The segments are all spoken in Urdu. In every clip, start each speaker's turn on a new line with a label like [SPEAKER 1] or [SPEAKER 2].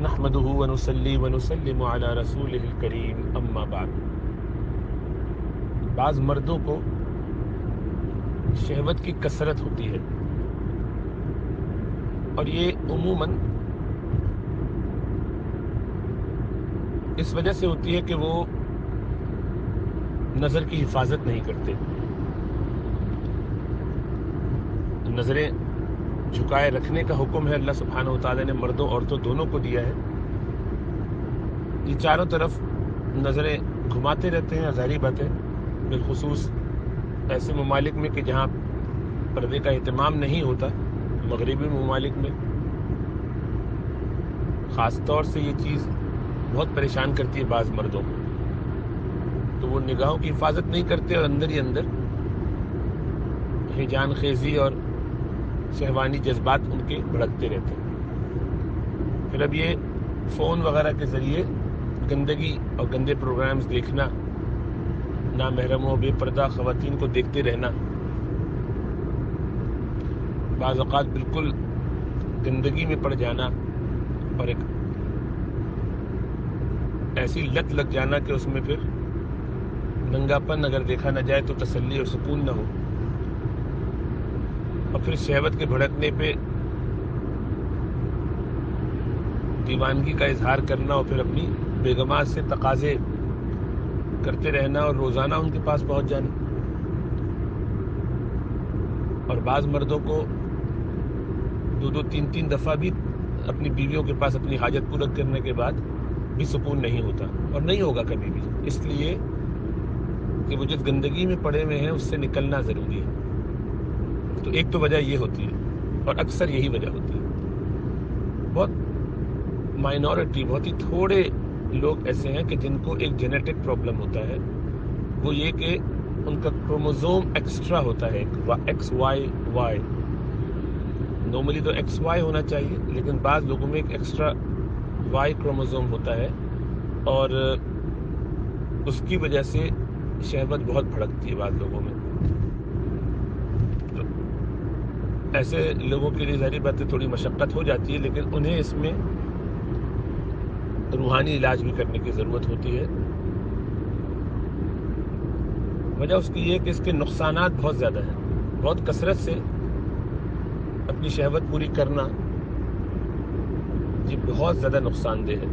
[SPEAKER 1] نحمده ونصلي ونسلم على رسوله الكريم اما بعد۔ بعض مردوں کو شہوت کی کثرت ہوتی ہے، اور یہ عموماً اس وجہ سے ہوتی ہے کہ وہ نظر کی حفاظت نہیں کرتے۔ نظریں جھکائے رکھنے کا حکم ہے اللہ سبحانہ وتعالی نے مردوں عورتوں دونوں کو دیا ہے۔ یہ چاروں طرف نظریں گھماتے رہتے ہیں، ظاہری بات ہے، بالخصوص ایسے ممالک میں کہ جہاں پردے کا اہتمام نہیں ہوتا، مغربی ممالک میں خاص طور سے یہ چیز بہت پریشان کرتی ہے بعض مردوں کو، تو وہ نگاہوں کی حفاظت نہیں کرتے اور اندر ہی اندر ہیجان خیزی اور شہوانی جذبات ان کے بھڑکتے رہتے ہیں۔ پھر اب یہ فون وغیرہ کے ذریعے گندگی اور گندے پروگرامز دیکھنا، نامحرموں بے پردہ خواتین کو دیکھتے رہنا، بعض اوقات بالکل گندگی میں پڑ جانا اور ایک ایسی لت لگ جانا کہ اس میں پھر ننگاپن اگر دیکھا نہ جائے تو تسلی اور سکون نہ ہو، اور پھر شہوت کے بھڑکنے پہ دیوانگی کا اظہار کرنا اور پھر اپنی بیگمات سے تقاضے کرتے رہنا اور روزانہ ان کے پاس پہنچ جانا۔ اور بعض مردوں کو دو تین دفعہ بھی اپنی بیویوں کے پاس اپنی حاجت پورا کرنے کے بعد بھی سکون نہیں ہوتا، اور نہیں ہوگا کبھی بھی، اس لیے کہ وہ جس گندگی میں پڑے ہوئے ہیں اس سے نکلنا ضروری ہے۔ تو ایک تو وجہ یہ ہوتی ہے، اور اکثر یہی وجہ ہوتی ہے۔ بہت مائنورٹی، بہت ہی تھوڑے لوگ ایسے ہیں کہ جن کو ایک جینیٹک پرابلم ہوتا ہے، وہ یہ کہ ان کا کروموزوم ایکسٹرا ہوتا ہے، ایکس وائی وائی۔ نارملی تو ایکس وائی ہونا چاہیے، لیکن بعض لوگوں میں ایک ایکسٹرا وائی کروموزوم ہوتا ہے، اور اس کی وجہ سے شہوت بہت بھڑکتی ہے بعض لوگوں میں۔ تو ایسے لوگوں کے لیے ظاہری بات ہے تھوڑی مشقت ہو جاتی ہے، لیکن انہیں اس میں روحانی علاج بھی کرنے کی ضرورت ہوتی ہے۔ وجہ اس کی یہ کہ اس کے نقصانات بہت زیادہ ہیں۔ بہت کثرت سے اپنی شہوت پوری کرنا یہ بہت زیادہ نقصان دہ ہے۔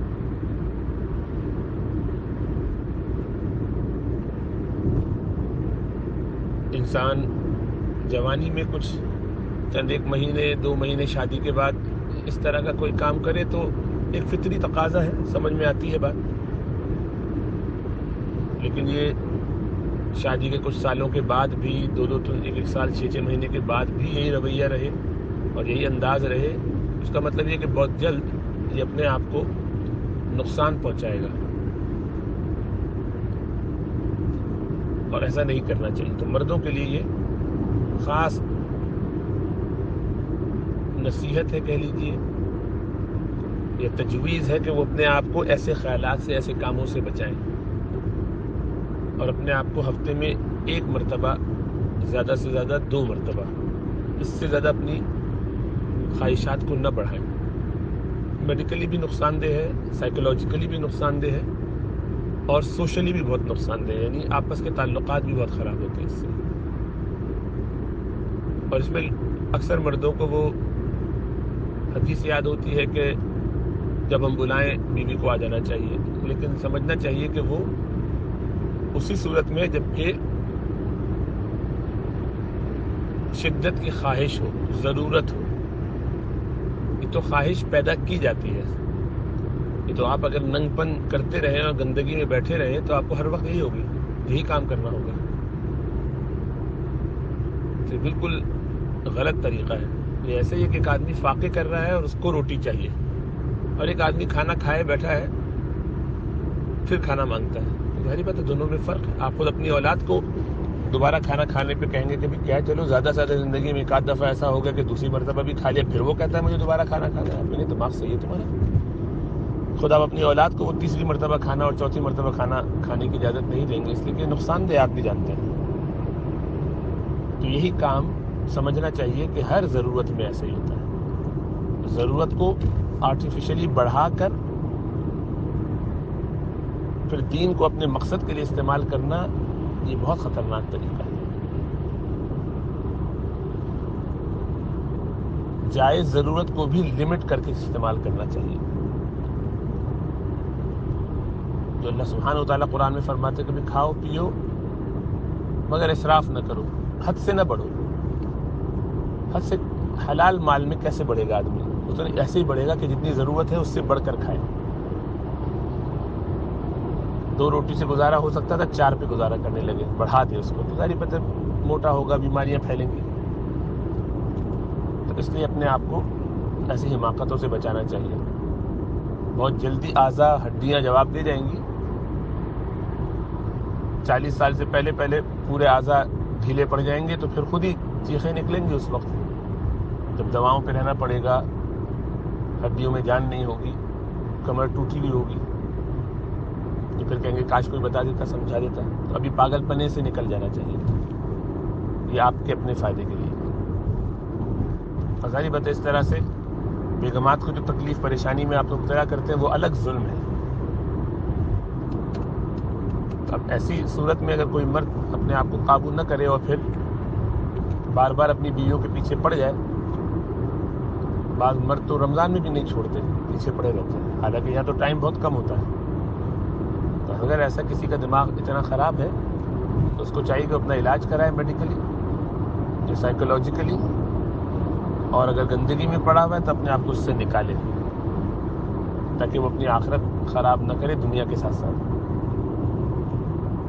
[SPEAKER 1] انسان جوانی میں کچھ چند ایک مہینے 2 مہینے شادی کے بعد اس طرح کا کوئی کام کرے تو ایک فطری تقاضا ہے، سمجھ میں آتی ہے بات، لیکن یہ شادی کے کچھ سالوں کے بعد بھی 1 سال 6 مہینے کے بعد بھی یہی رویہ رہے اور یہی انداز رہے، اس کا مطلب یہ کہ بہت جلد یہ اپنے آپ کو نقصان پہنچائے گا، اور ایسا نہیں کرنا چاہیے۔ تو مردوں کے لیے یہ خاص نصیحت ہے، کہہ لیجیے، یہ تجویز ہے کہ وہ اپنے آپ کو ایسے خیالات سے، ایسے کاموں سے بچائیں، اور اپنے آپ کو ہفتے میں 1 مرتبہ، زیادہ سے زیادہ 2 مرتبہ، اس سے زیادہ اپنی خواہشات کو نہ بڑھائیں۔ میڈیکلی بھی نقصان دہ ہے، سائیکولوجیکلی بھی نقصان دہ ہے، اور سوشلی بھی بہت نقصان دہ ہے، یعنی آپس کے تعلقات بھی بہت خراب ہوتے ہیں اس سے۔ اور اس میں اکثر مردوں کو وہ حدیث یاد ہوتی ہے کہ جب ہم بلائیں بیوی کو آ جانا چاہیے، لیکن سمجھنا چاہیے کہ وہ اسی صورت میں جب کہ شدت کی خواہش ہو، ضرورت ہو۔ یہ تو خواہش پیدا کی جاتی ہے، یہ تو آپ اگر ننگ پن کرتے رہیں اور گندگی میں بیٹھے رہیں تو آپ کو ہر وقت یہی ہوگی، یہی کام کرنا ہوگا۔ یہ بالکل غلط طریقہ ہے۔ یہ ایسے ہی کہ ایک آدمی فاقے کر رہا ہے اور اس کو روٹی چاہیے، اور ایک آدمی کھانا کھائے بیٹھا ہے پھر کھانا مانگتا ہے۔ ظاہری بات ہے دونوں میں فرق ہے۔ آپ خود اپنی اولاد کو دوبارہ کھانا کھانے پہ کہیں گے کہ بھی کیا چلو زیادہ سے زیادہ زندگی میں 1 دفعہ ایسا ہوگا کہ دوسری مرتبہ بھی کھا لیا، پھر وہ کہتا ہے مجھے دوبارہ کھانا کھانا ہے۔ میرے دماغ صحیح ہے تمہارا؟ خود آپ اپنی اولاد کو وہ 3ری مرتبہ کھانا اور 4تھی مرتبہ کھانا کھانے کی اجازت نہیں دیں گے، اس لیے کہ نقصان دہ آپ بھی جانتے ہیں۔ تو یہی کام سمجھنا چاہیے کہ ہر ضرورت میں ایسے ہی ہوتا ہے۔ ضرورت کو آرٹیفیشلی بڑھا کر پھر دین کو اپنے مقصد کے لیے استعمال کرنا یہ بہت خطرناک طریقہ ہے. جائز ضرورت کو بھی لمٹ کر کے استعمال کرنا چاہیے. جو اللہ سبحانہ وتعالیٰ قرآن میں فرماتے کہ بھی کھاؤ پیو مگر اسراف نہ کرو, حد سے نہ بڑھو. حد سے حلال مال میں کیسے بڑھے گا آدمی؟ اتنا ایسے ہی بڑھے گا کہ جتنی ضرورت ہے اس سے بڑھ کر کھائے. 2 روٹی سے گزارا ہو سکتا تھا 4 پہ گزارا کرنے لگے, بڑھا دے اس کو, تو ظاہر بات ہے موٹا ہوگا, بیماریاں پھیلیں گی. تو اس لیے اپنے آپ کو ایسی حماقتوں سے بچانا چاہیے. بہت جلدی اعضاء ہڈیاں جواب دے جائیں گی. 40 سال سے پہلے پورے اعضاء ڈھیلے پڑ جائیں گے تو پھر خود ہی چیخیں نکلیں گی. اس وقت جب دواؤں پہ رہنا پڑے گا, ہڈیوں میں جان نہیں ہوگی, کمر ٹوٹی ہوئی ہوگی, تو پھر کہیں گے کاش کوئی بتا دیتا, سمجھا دیتا. تو ابھی پاگل پنے سے نکل جانا چاہیے. یہ آپ کے اپنے فائدے کے لیے. ظاہری بات ہے اس طرح سے بیگمات کو جو تکلیف پریشانی میں آپ مبتلا کرتے ہیں وہ الگ ظلم ہے. اب ایسی صورت میں اگر کوئی مرد اپنے آپ کو قابو نہ کرے اور پھر بار بار اپنی بیویوں کے پیچھے پڑ جائے, بعض مرد تو رمضان میں بھی نہیں چھوڑتے, پیچھے پڑے رہتے ہیں, حالانکہ یہاں تو ٹائم بہت کم ہوتا ہے. تو اگر ایسا کسی کا دماغ اتنا خراب ہے تو اس کو چاہیے کہ اپنا علاج کرائے میڈیکلی یا سائیکولوجیکلی, اور اگر گندگی میں پڑا ہوا ہے تو اپنے آپ کو اس سے نکالے تاکہ وہ اپنی آخرت خراب نہ کرے دنیا کے ساتھ ساتھ.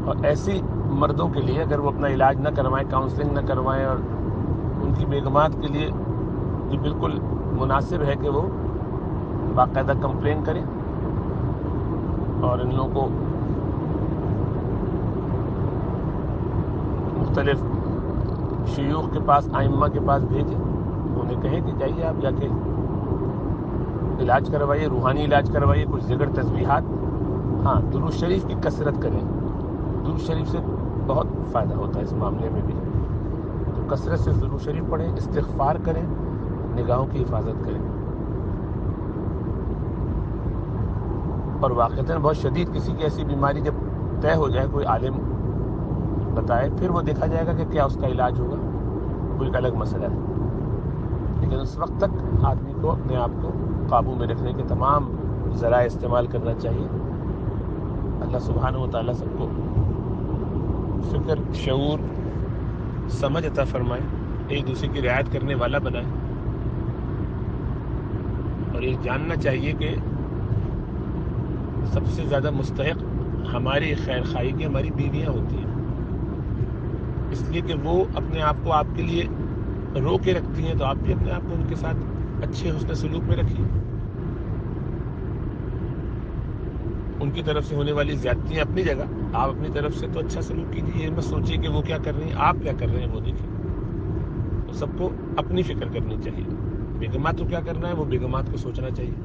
[SPEAKER 1] اور ایسی مردوں کے لیے اگر وہ اپنا علاج نہ کروائیں, کاؤنسلنگ نہ کروائیں, اور ان کی بیگمات کے لیے یہ بالکل مناسب ہے کہ وہ باقاعدہ کمپلین کریں اور ان لوگوں کو مختلف شیوخ کے پاس, ائمہ کے پاس بھیجیں. انہیں کہیں کہ جائیے آپ جا کے علاج کروائیے, روحانی علاج کروائیے, کچھ ذکر تسبیحات. ہاں, درود شریف کی کثرت کریں. درود شریف سے بہت فائدہ ہوتا ہے اس معاملے میں بھی. تو کثرت سے درود شریف پڑھیں, استغفار کریں, نگاہوں کی حفاظت کریں. اور واقعتاً بہت شدید کسی کی ایسی بیماری جب طے ہو جائے, کوئی عالم بتائے, پھر وہ دیکھا جائے گا کہ کیا اس کا علاج ہوگا, وہ ایک الگ مسئلہ ہے. لیکن اس وقت تک آدمی کو اپنے آپ کو قابو میں رکھنے کے تمام ذرائع استعمال کرنا چاہیے. اللہ سبحانہ و تعالیٰ سب کو فکر, شعور, سمجھ عطا فرمائے, ایک دوسرے کی رعایت کرنے والا بنائے. اور یہ جاننا چاہیے کہ سب سے زیادہ مستحق ہماری خیر خواہی کی ہماری بیویاں ہوتی ہیں, اس لیے کہ وہ اپنے آپ کو آپ کے لیے رو کے رکھتی ہیں, تو آپ بھی اپنے آپ کو ان کے ساتھ اچھے حسن سلوک میں رکھیے. ان کی طرف سے ہونے والی زیادتیاں اپنی جگہ, آپ اپنی طرف سے تو اچھا سلوک کیجیے. یہ مت سوچیے کہ وہ کیا کر رہی ہیں, آپ کیا کر رہے ہیں وہ دیکھیں. تو سب کو اپنی فکر کرنی چاہیے. بیگمات کو کیا کرنا ہے وہ بیگمات کو سوچنا چاہیے,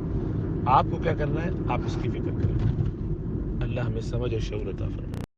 [SPEAKER 1] آپ کو کیا کرنا ہے آپ اس کی فکر کریں. اللہ ہمیں سمجھ اور شعور عطا فرمائے.